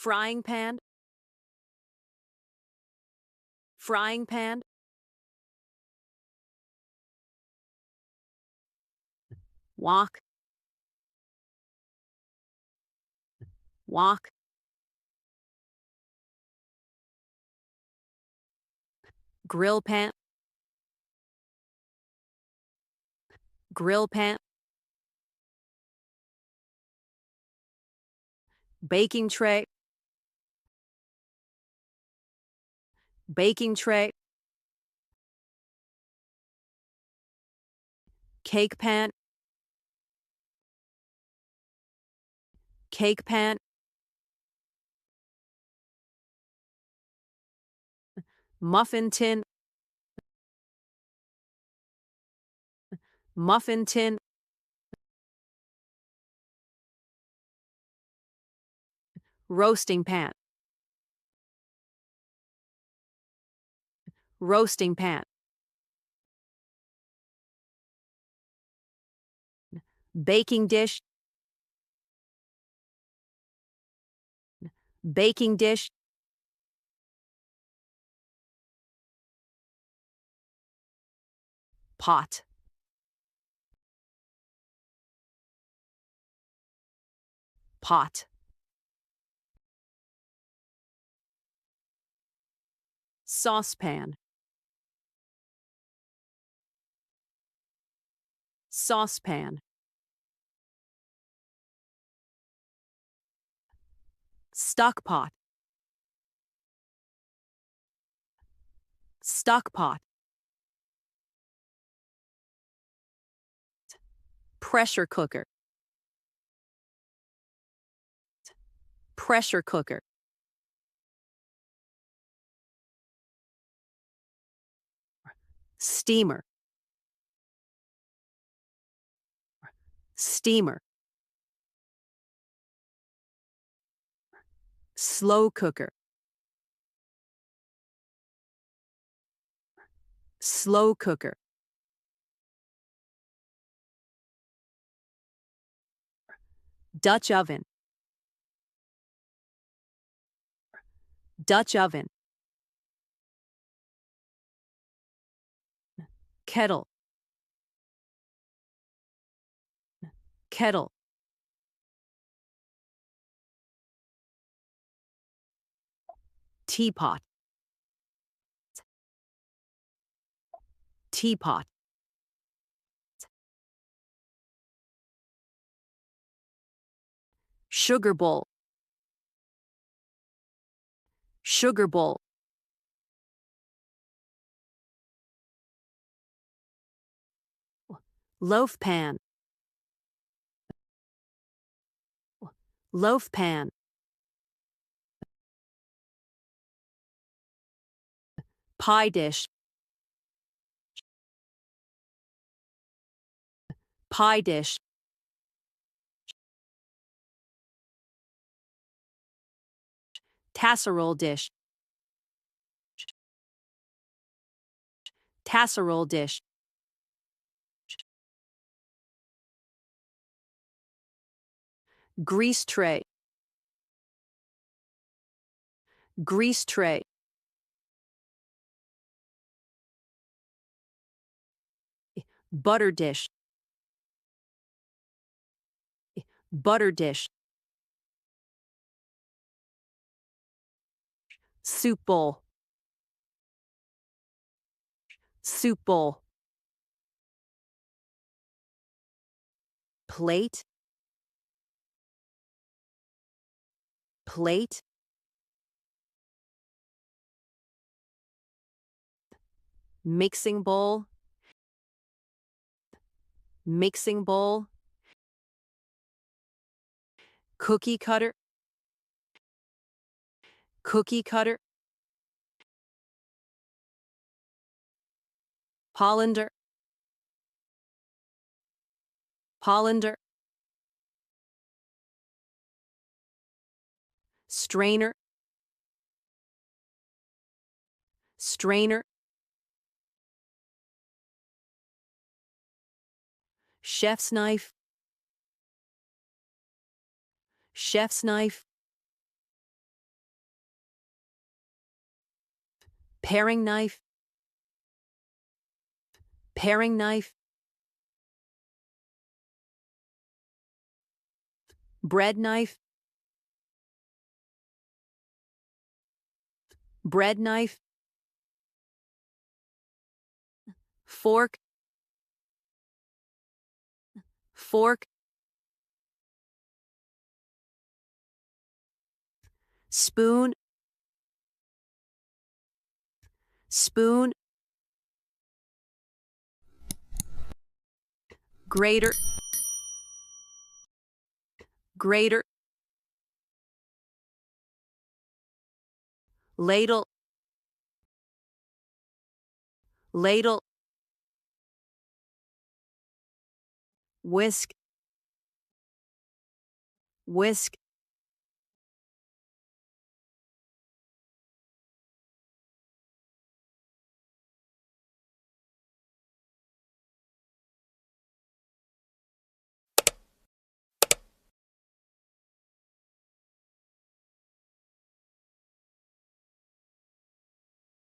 frying pan, frying pan, wok, wok, grill pan, grill pan, baking tray, baking tray, cake pan, cake pan, muffin tin, muffin tin, roasting pan, roasting pan, baking dish, baking dish, pot, pot, saucepan, saucepan, stock pot, stock pot, pressure cooker, pressure cooker, steamer, steamer, slow cooker, slow cooker, Dutch oven, Dutch oven, kettle, kettle, teapot, teapot, sugar bowl, sugar bowl, loaf pan, loaf pan, pie dish, pie dish, casserole dish, casserole dish, grease tray, grease tray, butter dish, butter dish, soup bowl, soup bowl, plate, plate, mixing bowl, mixing bowl, cookie cutter, cookie cutter, colander, colander, strainer, strainer, chef's knife, chef's knife, paring knife, paring knife, bread knife, bread knife, fork, fork, spoon, spoon, grater, grater, ladle, ladle, whisk, whisk,